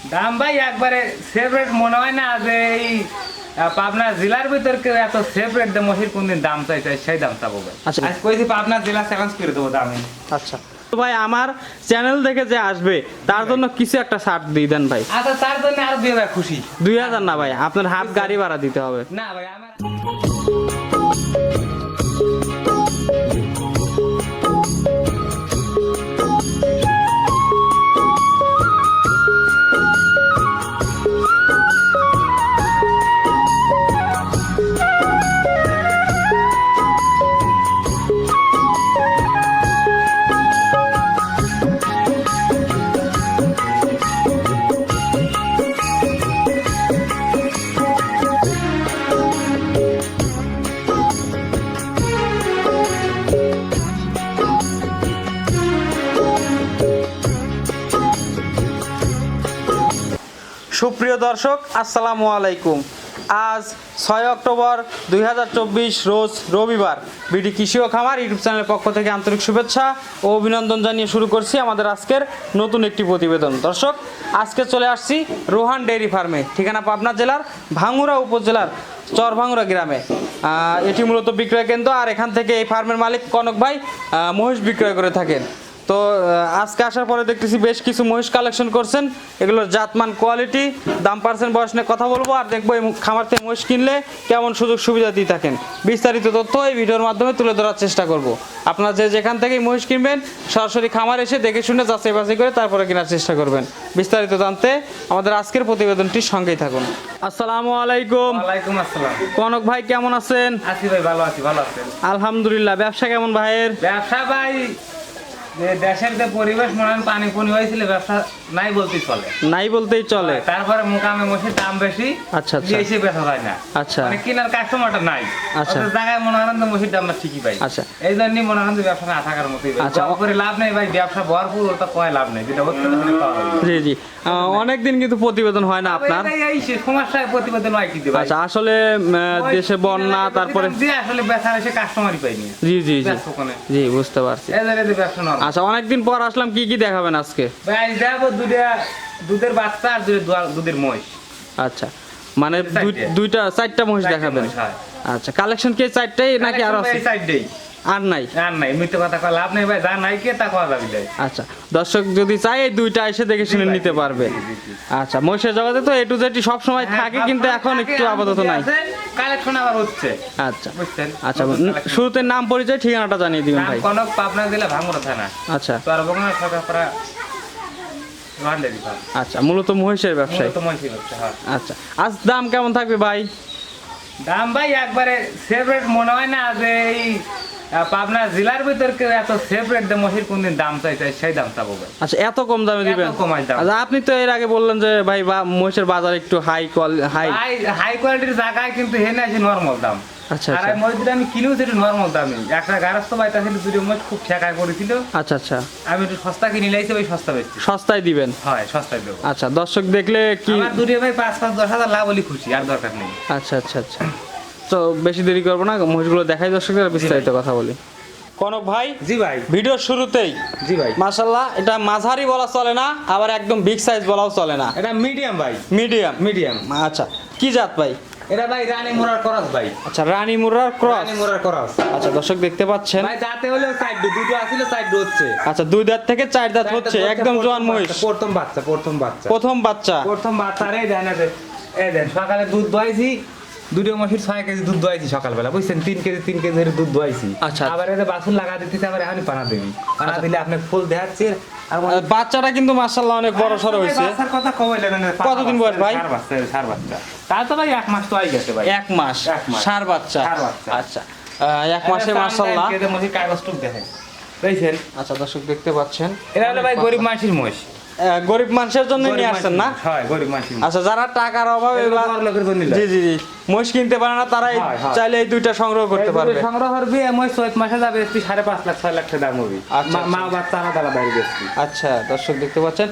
দাম ভাই একবারে সেপারেট মনে হয় না যে এই পাবনা জেলার ভিতর কেউ এত সেপারেট দিয়ে মহির কোনদিন দাম চাইছে সেই দাম চাবো ভাই। আচ্ছা। আজ কইছি পাবনা জেলা চ্যালেঞ্জ করে দেবো দামে। আচ্ছা তো ভাই আমার চ্যানেল দেখে যে আসবে তার জন্য কিছু একটা ছাড় দিয়ে দেন ভাই। আচ্ছা তার জন্য আরো 2000 খুশি। 2000 না ভাই, আপনার হাফ গাড়ি ভাড়া দিতে হবে। না ভাই আমার সুপ্রিয় দর্শক আসসালামু আলাইকুম। আজ 6 অক্টোবর 2024 রোজ রবিবার। বিডি কৃষি ও খামার ইউটিউব চ্যানেলের পক্ষ থেকে আন্তরিক শুভেচ্ছা ও অভিনন্দন জানিয়ে শুরু করছি আমাদের আজকের নতুন একটি প্রতিবেদন। দর্শক আজকে চলে আসছি রোহান ডেইরি ফার্মে, ঠিকানা পাবনা জেলার ভাঙ্গুড়া উপজেলার চরভাঙ্গুড়া গ্রামে। এটি মূলত বিক্রয় কেন্দ্র, আর এখান থেকে এই ফার্মের মালিক কনক ভাই মহিষ বিক্রয় করে থাকেন। তো আজকে আসার পরে দেখতেছি বেশ কিছু মহিষ কালেকশন করছেন। এগুলোর জাতমান, কোয়ালিটি, দাম, পার্সেন্ট, বয়স নিয়ে কথা বলবো, আর দেখবো এই খামার থেকে মহিষ কিনলে কেমন সুযোগ সুবিধা দিয়ে থাকেন। বিস্তারিত তথ্য এই ভিডিওর মাধ্যমে তুলে ধরার চেষ্টা করব। আপনারা যেখান থেকেই মহিষ কিনবেন সরাসরি খামার এসে দেখে শুনে যাচাই বাছাই করে তারপরে কেনার চেষ্টা করবেন। বিস্তারিত জানতে আমাদের আজকের প্রতিবেদনটির সঙ্গেই থাকুন। আসসালামু আলাইকুম। ওয়ালাইকুম আসসালাম। কনক ভাই কেমন আছেন? আছি ভাই, ভালো আছি। ভালো আছেন? আলহামদুলিল্লাহ। ব্যবসা কেমন ভাইয়ের? ব্যবসা ভাই দেশের যে পরিবেশ মনে হয় পানি পুনি হয়েছিল, ব্যবসা নাই বলতেই চলে। নাই বলতেই চলে। তারপরে মুকামে মহিষের দাম বেশি, আচ্ছা আচ্ছা এসে বেচা হয় না। আচ্ছা মানে কেনার কাস্টমারটা নাই। আচ্ছা। ওদের জায়গায় মনে হয় না মহিষের দামটা ঠিকই পাই। আচ্ছা। এই জন্যই মনে হয় যে ব্যবসা না থাকার মতোই। আচ্ছা। করে লাভ নেই ভাই, ব্যবসা ভরপুর, ওটা কয় লাভ নেই, যেটা হচ্ছে ওখানে পাওয়া যাবে। জি জি। অনেকদিন কিন্তু প্রতিবেদন হয় না আপনার। এই সমস্যায় প্রতিবেদন হয় কি দিবে। আচ্ছা, আসলে দেশে বন্যা, তারপরে আসলে বেচা এসে কাস্টমারই পাইনি। জি জি জি ব্যস্ত ওখানে। জি, বুঝতে পারছি। এই জায়গায় ব্যবসা নরমাল। আচ্ছা, অনেকদিন পর আসলাম, কি কি দেখাবেন আজকে? ভাই যাবো দুধের বাচ্চা আর দুধের মহিষ। আচ্ছা, মানে চারটা মহিষ দেখাবেন। আচ্ছা, কালেকশন কি চারটাই নাকি আরো আছে? চারটাই। আর নাই? আর নাই, মিথ্যে কথা কয় লাভ নেই ভাই, যা নাই কে তা কওয়া যাবে না। আচ্ছা, দর্শক যদি চাই এই দুইটা এসে দেখে শুনে নিতে পারবে। আচ্ছা, মহিষের জগতে তো এ টু জেড সব সময় থাকে, কিন্তু এখন একটু আপাতত নাই। কালেকশন আবার হচ্ছে। আচ্ছা বুঝছেন? আচ্ছা, শুরুতে নাম, পরিচয়, ঠিকানাটা জানিয়ে দিবেন ভাই। কনক, পাবনা জেলা ভাঙ্গুড়া থানা। আচ্ছা চরভাঙ্গুড়া সরকারপাড়া। আচ্ছা, মূলত মহিষের ব্যবসায়ী। আচ্ছা, আজ দাম কেমন থাকবে ভাই? দাম ভাই একবারে সেপারেট মনে হয় না যে এই পাবনা জেলার ভিতর কেউ এত সেপারেট দিয়ে মহির কোনদিন দাম চাইছে সেই দাম চাবো ভাই। আচ্ছা, এত কম দামে দিবেন? কমাই দাম। আচ্ছা, আপনি তো এর আগে বললেন যে ভাই মহিষের বাজার একটু হাই কোয়ালিটির জায়গায়, কিন্তু হেনে আছে নরমাল দাম। আচ্ছা আর মহিষটা আমি কিনেও সেটা নরমাল দামে। একটা গারস্থ ভাই তার সাথে দুটো মহিষ খুব ঠেকায় পড়েছিল। আচ্ছা আচ্ছা, আমি একটু সস্তা কিনে লাইছি, ওই সস্তা বেচছি। সস্তায় দিবেন? হয়, সস্তায় দেবো। আচ্ছা, দর্শক দেখলে কি আমার দুটো ভাই 5-10 হাজার লাভ হলে খুশি, আর দরকার নেই। আচ্ছা আচ্ছা আচ্ছা, তো বেশি দেরি করবো না, মহিষগুলো দেখাই দর্শকদের, বিস্তারিত কথা বলি। কনক ভাই। জি ভাই। ভিডিওর শুরুতেই জি ভাই, মাশাআল্লাহ, এটা মাঝারি বলা চলে না, আবার একদম বিগ সাইজ বলাও চলে না, এটা মিডিয়াম ভাই। মিডিয়াম। মিডিয়াম। আচ্ছা, কি জাত ভাই? এটা ভাই রানী মুরার ক্রস ভাই। আচ্ছা, রানী মুরার ক্রস। রানী মুরার ক্রস। আচ্ছা, দর্শক দেখতে পাচ্ছেন ভাই দাঁতে হলো সাইড দুটো আছিল, সাইড হচ্ছে। আচ্ছা, 2 দাঁত থেকে 4 দাঁত হচ্ছে, একদম জোয়ান মহিষ। প্রথম বাচ্চা। প্রথম বাচ্চা। এই দেন, এই দেন, সকালে দুধ দোয়াইছি, দুটো মহিষের 6 কেজি দুধ দোয়াইছি সকালবেলা, বুঝছেন? 3 কেজি ধরে দুধ দোয়াইছি। আচ্ছা। আবার এটা বাছুর লাগা দিতেছে, আবার এখন পানা দেবি। পানা দিলে আপনি ফুল দেখাচ্ছে। আর বাচ্চাটা কিন্তু মাশাআল্লাহ অনেক বড় সরো হয়েছে। বাচ্চার কথা কইলেন না? কতদিন বয়স ভাই? সার বাচ্চা। তার তো ভাই 1 মাস তো হয়ে গেছে ভাই। 1 মাস সার বাচ্চা। আচ্ছা, 1 মাসে মাশাআল্লাহ মহিষ কাগজটুক দেখেন, বুঝছেন? আচ্ছা, দর্শক দেখতে পাচ্ছেন, এটা হলো ভাই গরিব মানুষের মহিষ। গরিব মানুষের জন্য নিয়ে আসছেন না? হ্যাঁ, গরিব মানুষের। আচ্ছা, যারা টাকার অভাবে জি জি জি মহিষ কিনতে পারে না, তারা চাইলে এই দুইটা সংগ্রহ করতে পারবে। সংগ্রহ করবে, মহিষ 6 মাসে যাবে, 5.5 লাখ 6 লাখ টাকা দাম হবে। মা বাচ্চা আলাদা বাইরে গেছে। আচ্ছা, দর্শক দেখতে পাচ্ছেন,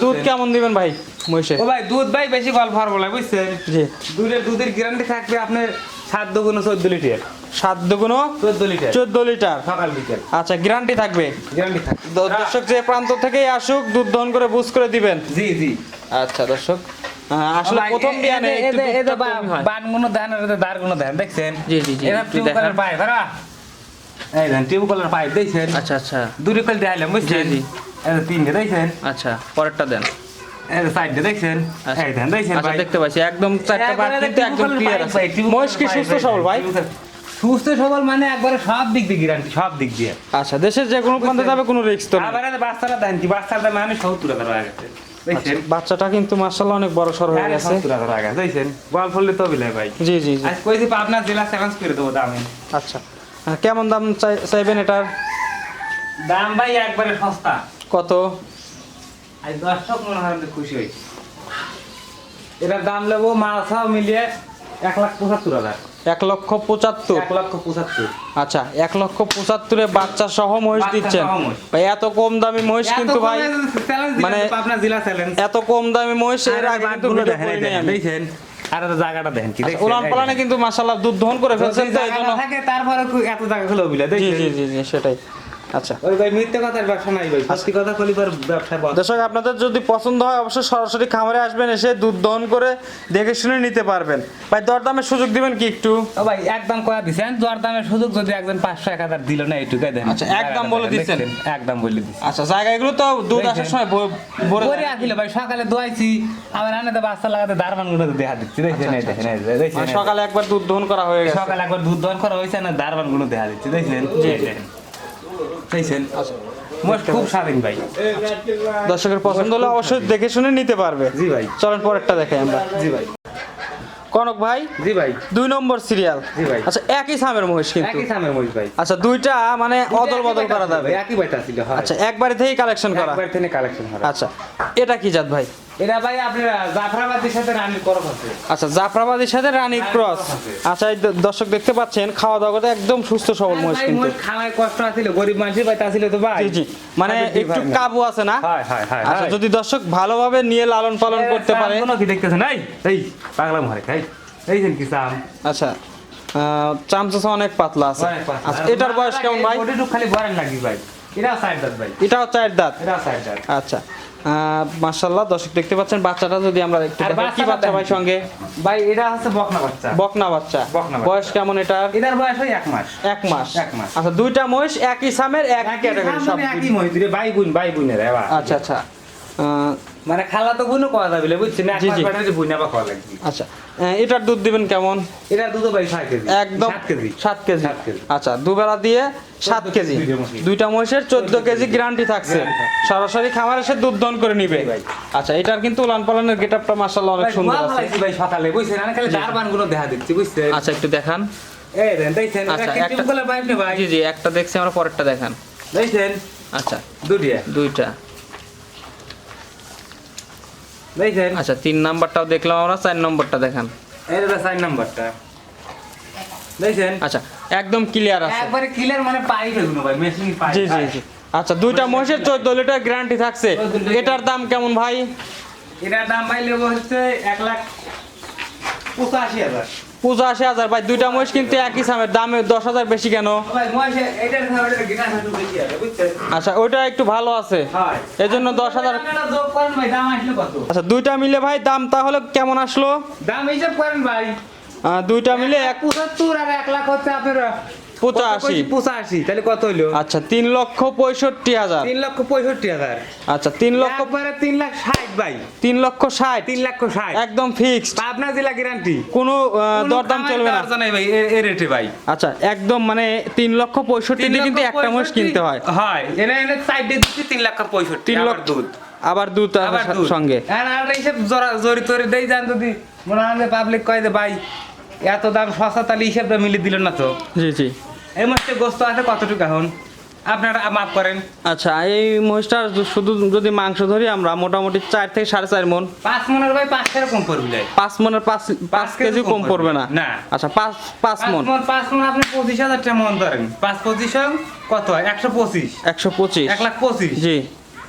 দুধ কেমন দিবেন ভাই মহিষে? ও ভাই দুধ ভাই বেশি গল্প আর বলা, বুঝছেন? জি। দুধের গ্যারান্টি থাকবে আপনার 7 দুগুণ 14 লিটার। 7 দুগুণ 14 লিটার। 14 লিটার সকাল বিকেল। আচ্ছা, গ্যারান্টি থাকবে? গ্যারান্টি থাকবে। দর্শক যে প্রান্ত থেকেই আসুক, দুধ দহন করে বুঝ করে দিবেন। জি জি। আচ্ছা দর্শক আসলে প্রথম বিয়ানে একটু দুধটা কমই হয়। বানগুলো দেন আর দাঁড়গুলো দেন দেখছেন? জি, জি, জি, এটা একটু টিউব দেখান। কলার পাইপ এই দেন টিউব কলার পাইপ দেখছেন? আচ্ছা আচ্ছা দুটো কল দেখাইলাম বুঝছেন? জি, জি। এটা তিনটে দেখছেন? আচ্ছা পরেরটা দেন। এটা সাইডে দেখছেন? আচ্ছা। এই দেন দেখছেন আচ্ছা ভাই? দেখতে পাচ্ছি একদম চারটা পাট একবারে কিন্তু টিউব একদম কলের ক্লিয়ার পাইপ আছে। ভাই, টিউব মহিষ কি কলের সুস্থ পাইপ সবল ভাই? সুস্থ সবল মানে একবারে সব দিক দিয়ে গ্যারান্টি, সব দিক দিয়ে। আচ্ছা দেশের যে কোনো প্রান্তে যাবে কোনো রিস্ক তো নেই। আবার এই বাচ্চাটা দেন কি, বাচ্চার দাম মানে 70,000 টাকা গেছে দেখছেন? বাচ্চাটা কিন্তু মাশাআল্লাহ অনেক বড় সর হয়ে গেছে। 70,000 টাকা গেছে দেখছেন? গোয়াল ফুললে তো বিলাই ভাই। জি জি জি আজ কইছি আপনার জেলা চ্যালেঞ্জ করে দেবো দামে। আচ্ছা কেমন দাম চাইবেন এটার? দাম ভাই একবারে সস্তা। কত? আজ দর্শক মনে হয় যে খুশি হয়েছে। এটার দাম নেবো মাছাও মিলিয়ে 1,75,000। 1,75,000। 1,75,000। আচ্ছা 1,75,000 বাচ্চা সহ মহিষ বাচ্চা দিচ্ছেন সহ মহিষ। ভাই? এত কম দামি মহিষ কিন্তু ভাই, মানে আপনার জেলা চ্যালেঞ্জ। এত কম দামি মহিষ এর আগে কিন্তু ভিডিও করি নাই আমি। দেখেন আর একটা জায়গাটা দেখেন কি দেখছেন? উলান পালানে কিন্তু মাশাআল্লাহ দুধ দহন করে ফেলছেন, তো এই জন্য। থাকে তারপরে এত জায়গা হলো বিলে জি দেখছেন? জি জি জি সেটাই। আচ্ছা ওই ভাই মিথ্যে কথার ব্যবসা নাই ভাই, সত্যি কথা কলিবার ব্যবসা বন্ধ। দর্শক আপনাদের যদি পছন্দ হয় অবশ্যই সরাসরি খামারে আসবেন, এসে দুধ দহন করে দেখে শুনে নিতে পারবেন। ভাই দরদামের সুযোগ দিবেন কি একটু? ও ভাই একদম কয়া দিছেন, জোয়ার দামের সুযোগ যদি একজন 500-1000 দিল না এইটুকাই দেন। আচ্ছা, একদম বলে দিছেন? একদম বলে দিছি। আচ্ছা জায়গাগুলো তো দুধ আসার সময় ভরে পরে আসিল ভাই, সকালে দোয়াইছি আবার আনাতে বাচ্চা লাগাতে দারবান গুলো দেখা দিচ্ছি দেখছেন? এই দেখেন এই যে, দেখছেন? মানে সকালে একবার দুধ দহন করা হয়ে গেছে। সকালে একবার দুধ দহন করা হয়েছে না, দারবান গুলো দেখা দিচ্ছি দেখছেন? এই দেখেন। দেখছেন? মোট খুব স্বাধীন ভাই। দর্শকের পছন্দ হলে অবশ্যই দেখে শুনে নিতে পারবে। জি ভাই। চলেন পরেরটা দেখাই আমরা। জি ভাই। কনক ভাই জি ভাই। 2 নম্বর সিরিয়াল। জি ভাই। আচ্ছা একই সামের মহিষ কিন্তু। একই সামের মহিষ ভাই। আচ্ছা দুইটা মানে অদল বদল করা যাবে। একই বাইটা ছিল। হ্যাঁ। আচ্ছা একবারে থেকেই কালেকশন করা। একবার থেকে কালেকশন করা। আচ্ছা এটা কি জাত ভাই? এটা ভাই আপনার জাফরাবাদের সাথে রানীর করস আছে। আচ্ছা জাফরাবাদের সাথে রানী ক্রস। আচ্ছা এই দর্শক দেখতে পাচ্ছেন খাওয়া দাওয়া করতে একদম সুস্থ সবল মহিষ ভাই কিন্তু। মোর খাওয়ায় কষ্ট আছিল, গরিব মানুষের বাইটা ছিল তো ভাই। জি জি মানে তাদের একটু দিই ভাই না। কাবু আছে না? হয় হয় হয়। আচ্ছা যদি দর্শক ভালোভাবে নিয়ে লালন পালন করতে পারে। কোনো কি দেখতেছেন? এই পাগলা মারে খাই। এই যে কি সাম। আচ্ছা চামচা অনেক পাতলা আছে। আচ্ছা এটার বয়স কেমন ভাই? ওটা খালি বয়ান লাগি ভাই। এটা সাইড দাঁত ভাই। এটাও 4 দাঁত। এটা সাইড দাঁত। আচ্ছা মাশাআল্লাহ দর্শক দেখতে পাচ্ছেন বাচ্চাটা যদি আমরা একটু আর দেখাই, কি বাচ্চাটা বাচ্চা ভাই দেখেন। সঙ্গে? ভাই এটা হচ্ছে বকনা বাচ্চা। বকনা বাচ্চা। বকনা বাচ্চা। বয়স কেমন এটার? এটার বয়স হয় 1 মাস। 1 মাস। 1 মাস। আচ্ছা দুইটা মহিষ একই সামের এক ক্যাটাগরি সব। একই মহিদ্রে ভাই বোনের এবার। আচ্ছা আচ্ছা মানে খালা তো বোনও করা যাবে বুঝছেন? জি, জি। একবার বুইনা বা খাওয়া লাগবে। আচ্ছা এটার দুধ দিবেন কেমন? এটার দুধ ভাই 6 কেজি। একদম 7 কেজি। 7 কেজি। 7 কেজি। আচ্ছা দুবেলা দিয়ে 7 কেজি। দুইটা মহিষ। দুইটা মহিষের 14 কেজি গ্যারান্টি থাকছে। গ্যারান্টি থাকছে। সরাসরি খামারে এসে দুধ দহন করে নিবে। জি ভাই। আচ্ছা এটার কিন্তু উলান পালানের গেটআপটা মাশাআল্লাহ অনেক ভাই, সুন্দর গোয়া আছে। ফালাইছি ভাই সকালে বুঝছেন? আমি খালি দারবান গুলো দেখা দিচ্ছি বুঝছেন? আচ্ছা একটু দেখান। এই দেন দেখছেন? আচ্ছা, এটা কি একটা- টিউবওয়েলের পাইপ নে ভাই? জি জি একটা দেখছি আমরা, পরেরটা দেখান। দেখছেন? আচ্ছা দুটিয়া। দুইটা। দেখছেন? আচ্ছা 3 নাম্বারটাও দেখলাম আমরা, 4 নম্বরটা দেখান। এটা 4 নাম্বারটা। দেখছেন? আচ্ছা একদম ক্লিয়ার আছে। একবারে ক্লিয়ার মানে পাইপ এগুলো ভাই, মেশিং পাইপ। জি জি জি আচ্ছা দুইটা মহিষের 14 লিটার গ্যারান্টি থাকছে। 14 লিটার। এটার দাম কেমন ভাই? এটার দাম ভাই লেবো হচ্ছে 1,85,000। 85,000 ভাই। দুইটা মহিষ কিন্তু একই সামের, দামে 10,000 বেশি কেন? ভাই মহিষে এটার সাথে গিটার একটু বেশি আছে বুঝছেন? আচ্ছা ওইটা একটু ভালো আছে হয়। এজন্য 10,000। আপনারা যোগ করেন ভাই, দাম আসলো কত? আচ্ছা দুইটা মিলে ভাই দাম তাহলে কেমন আসলো? দাম হিসাব করেন ভাই। দুইটা মিলে 75 আর 1 লাখ হচ্ছে আপনার 85। 85, তাহলে কত হইলো? আচ্ছা 3,65,000। 3,65,000। আচ্ছা 3 লক্ষ, একবারে 3,60,000 ভাই। 3,60,000 3,60,000 একদম ফিক্সড, আপনার জেলা গ্যারান্টি। কোনো দরদাম চলবে না। নাই ভাই এই রেটে ভাই। আচ্ছা একদম মানে 3,65,000 দিয়ে কিন্তু একটা মহিষ কিনতে হয়। হয় এনে এনে সাইডে দিচ্ছি 3,65,000 3 আবার লক্ষ দুধ। আবার দুধ আবার আছে দুধ সঙ্গে। আর হিসেব জরি তরি দেই যান, যদি মনে হয় পাবলিক কয় যে ভাই এত দাম সস্তা, তাহলে হিসেবটা মিলে দিল না তো। জি জি এই মাসে গোস্ত আছে কতটুকু এখন আপনারা মাফ করেন? আচ্ছা এই মহিষটার শুধু যদি মাংস ধরি আমরা মোটামুটি 4 থেকে 4.5 মণ। 5 মনের ভাই 5 টাকা কম পড়বে ভাই। 5 মণের 5 কেজি কম পড়বে না। না। আচ্ছা 5 মণ। 5 মন আপনি 25,000 টাকা মন ধরেন। 5 25 কত হয়? 125। 125। 1,25,000। জি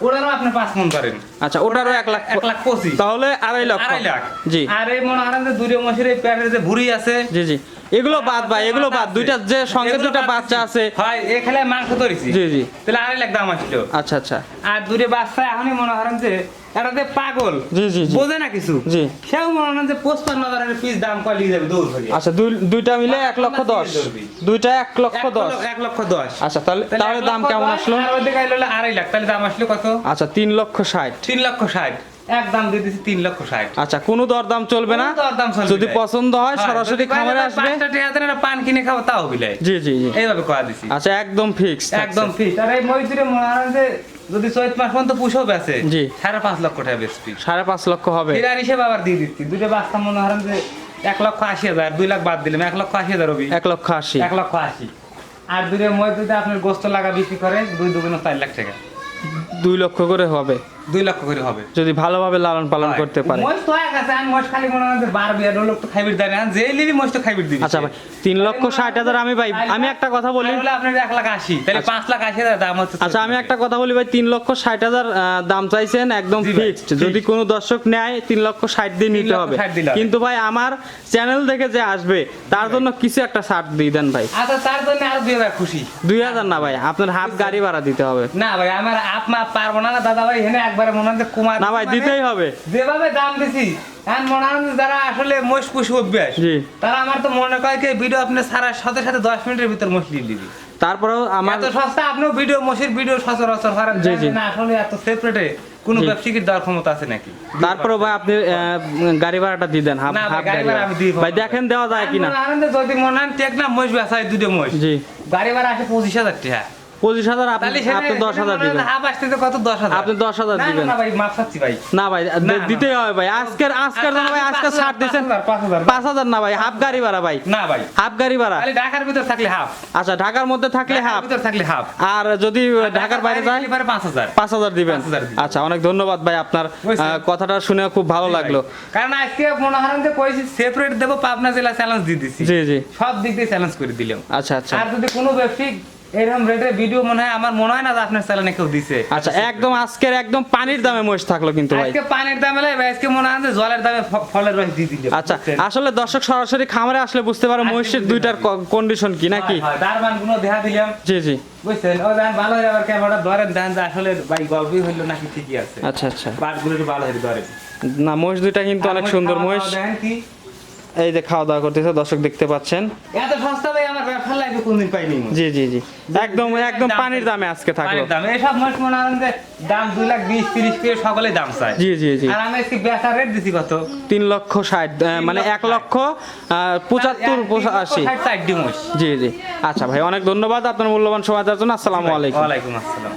ওটারও আপনি 5 মন ধরেন। আচ্ছা ওটারও 1,25,000 তাহলে 2.5 লক্ষ। 2.5 লাখ। জি আর এই মনে হয় যে দূরে মশির এই প্যাটের যে ভুঁড়ি আছে, জি জি এগুলো বাদ ভাই, এগুলো বাদ। দুইটা যে সঙ্গে এগুলো দুইটা বাদ বাচ্চা দিছি। আছে। হয় এখানে মাংস ধরেছি। জি জি তাহলে 2.5 লাখ দাম আসলো। আচ্ছা আচ্ছা আর দূরে বাচ্চা এখনই মনে করেন যে এটাতে পাগল জি, জি, জি। বোঝে না কিছু জি। সেও মনে হয় যে 55,000 পিস দাম কয় নিয়ে যাবে দৌড় ধরে। আচ্ছা দুইটা মিলে 1,10,000, দুইটা 1,10,000। 1,10,000। আচ্ছা তাহলে দাম কেমন আসলো? আর ওদিকে আইলো 2.5 লাখ, তাহলে দাম আসলো কত? আচ্ছা 3,60,000। 3,60,000 একদম দিয়ে দিছি 3,60,000। আচ্ছা কোনো দরদাম চলবে না? কোনো দরদাম চলবে যদি না। পছন্দ হয় হ্যাঁ, সরাসরি যদি খামারে কয় আসবে। 5টা টাকা দেন পান কিনে খাবো তাও বিলাই। জি জি জি। এইভাবে কয়া দিছি। আচ্ছা একদম ফিক্স। একদম ফিক্স। আর এই মহিষুরে মনে হয় যে যদি চৈত মাস পর্যন্ত পুষো বেচে জি। 5.5 লক্ষ টাকা বেচবি। 5.5 লক্ষ হবে। ফিরার হিসেবে আবার দিয়ে দিচ্ছি। দুটো বাচ্চা মনে হয় যে 1,80,000, 2 লাখ বাদ দিলাম 1,80,000 হবে। 1,80,000। 1,80,000। আর দুটো মই যদি আপনার গোস্ত লাগা বিক্রি করে 2 দুগুণ 4 লাখ টাকা। 2 লক্ষ করে হবে 2 লক্ষ করে হবে। যদি ভালোভাবে লালন পালন করতে পারে। মহিষ তো এক আছে, আর মহিষ খালি মনে হয় যে 12 লোক তো খাইবির দেয় না, যে লিবি মহিষ তো খাইবির দিবি। আচ্ছা ভাই 3,60,000 আমি একটা কথা বলি। তাহলে আপনার 1,80,000, তাহলে 5,80,000 দাম হচ্ছে। আচ্ছা আমি একটা কথা বলি ভাই, 3,60,000 দাম চাইছেন একদম জি ভাই, ফিক্সড। যদি কোনো দর্শক নেয় 3,60,000 দিয়ে নিতে হবে। 3,60,000 দিলে হবে। কিন্তু ভাই আমার চ্যানেল থেকে যে আসবে তার জন্য কিছু একটা ছাড় দিয়ে দেন ভাই। আচ্ছা তার জন্য আরো 2,000 খুশি। 2,000 না ভাই, আপনার হাফ গাড়ি ভাড়া দিতে হবে। না ভাই আমার আপমা পারবো না দাদা ভাই, এখানে একবারে মনে হয় যে কুমার না ভাই দিতেই হবে। যেভাবে দাম দিছি এখন মনে হয় যে যারা আসলে মোষ পুষি অভ্যাস জি। তারা আমার তো মনে করে কি ভিডিও আপনি ছাড়ার সাথে সাথে 10 মিনিটের ভিতর মোষ নিয়ে দিবি। তারপরেও আমার এত সস্তা আপনিও ভিডিও মোষের ভিডিও সচরাচর করেন, জি, জি। না আসলে এত সেপারেটে কোনো জি। ব্যবসায়িক দেওয়ার ক্ষমতা আছে নাকি? তারপরেও ভাই আপনি গাড়ি ভাড়াটা দিয়ে দেন, হাফ না ভাই, হাফ গাড়ি গাড়ি ভাড়া আমি দিই ভাড়া। ভাই দেখেন দেওয়া যায় কিনা। যদি মনে হয় টেক না মোষ বেচাই দুটো মোষ, জি। গাড়ি ভাড়া আসে 25,000 টাকা। 25,000 আপনি তাহলে সেখানে 10,000 দিবেন। হাফ আসতেছে কত? 10,000। আপনি 10,000 না, দিবেন। না ভাই মাপ চাচ্ছি ভাই। না ভাই না, দিতেই হবে ভাই। আজকের জন্য ভাই আজকে ছাড় দিয়েছেন 5,000 5,000 না ভাই, হাফ গাড়ি ভাড়া ভাই। না ভাই হাফ গাড়ি ভাড়া। খালি ঢাকার ভিতর থাকলে হাফ, আচ্ছা ঢাকার মধ্যে থাকলে হাফ, ভিতর থাকলে হাফ, আর যদি ঢাকার বাইরে যায় 5,000। 5,000 দিবেন। 5,000 দিবেন। আচ্ছা অনেক ধন্যবাদ ভাই, আপনার বুঝছেন? কথাটা শুনে খুব ভালো লাগলো। কারণ আজকে মনে হয় যে কইছি সেপারেট দেব, পাবনা জেলা চ্যালেঞ্জ দিয়ে দিছি। জি জি। সব দিক দিয়ে চ্যালেঞ্জ করে দিলাম। আচ্ছা আচ্ছা। আর যদি কোনো ব্যক্তিক এরকম রেটের ভিডিও মনে হয় আমার মনে হয় না যে আপনার চ্যানেলে কেউ দিছে। আচ্ছা একদম আজকের একদম পানির দামে মহিষ থাকলো কিন্তু ভাই। আজকে পানির দামে লাই ভাই, আজকে মনে হয় যে জলের দামে ফলের রস দিয়ে দিলাম। আচ্ছা আসলে দর্শক সরাসরি খামারে আসলে বুঝতে পারে মহিষের দুইটার কন্ডিশন কি নাকি। দারবান গুলো দেখা দিলাম, জি জি। বুঝছেন? ও দেন ভালো হয়ে আবার ক্যামেরা ধরেন, দেন যে আসলে ভাই গল্পই হইলো নাকি ঠিকই আছে। আচ্ছা আচ্ছা। বাটগুলো একটু ভালো হয়ে ধরেন। না মহিষ দুইটা কিন্তু অনেক সুন্দর মহিষ। দেখেন কি এই যে খাওয়া দাওয়া করতেছে দর্শক দেখতে পাচ্ছেন। এত সস্তা ভাই আমার ব্যবসা লাগে কোনদিন পাইনি। জি জি জি। একদম একদম পানির দামে আজকে থাকলো। পানির দাম এইসব মাছ মনে হয় যে দাম 2,20,30 করে সকলে দাম চায়। জি জি জি। আর আমি আজকে বেচা রেট দিছি কত? 3,60,000 মানে 1,75,85। 60 ডিমোস। জি জি। আচ্ছা ভাই অনেক ধন্যবাদ আপনার মূল্যবান সময় দেওয়ার জন্য। আসসালামু আলাইকুম। ওয়ালাইকুম আসসালাম।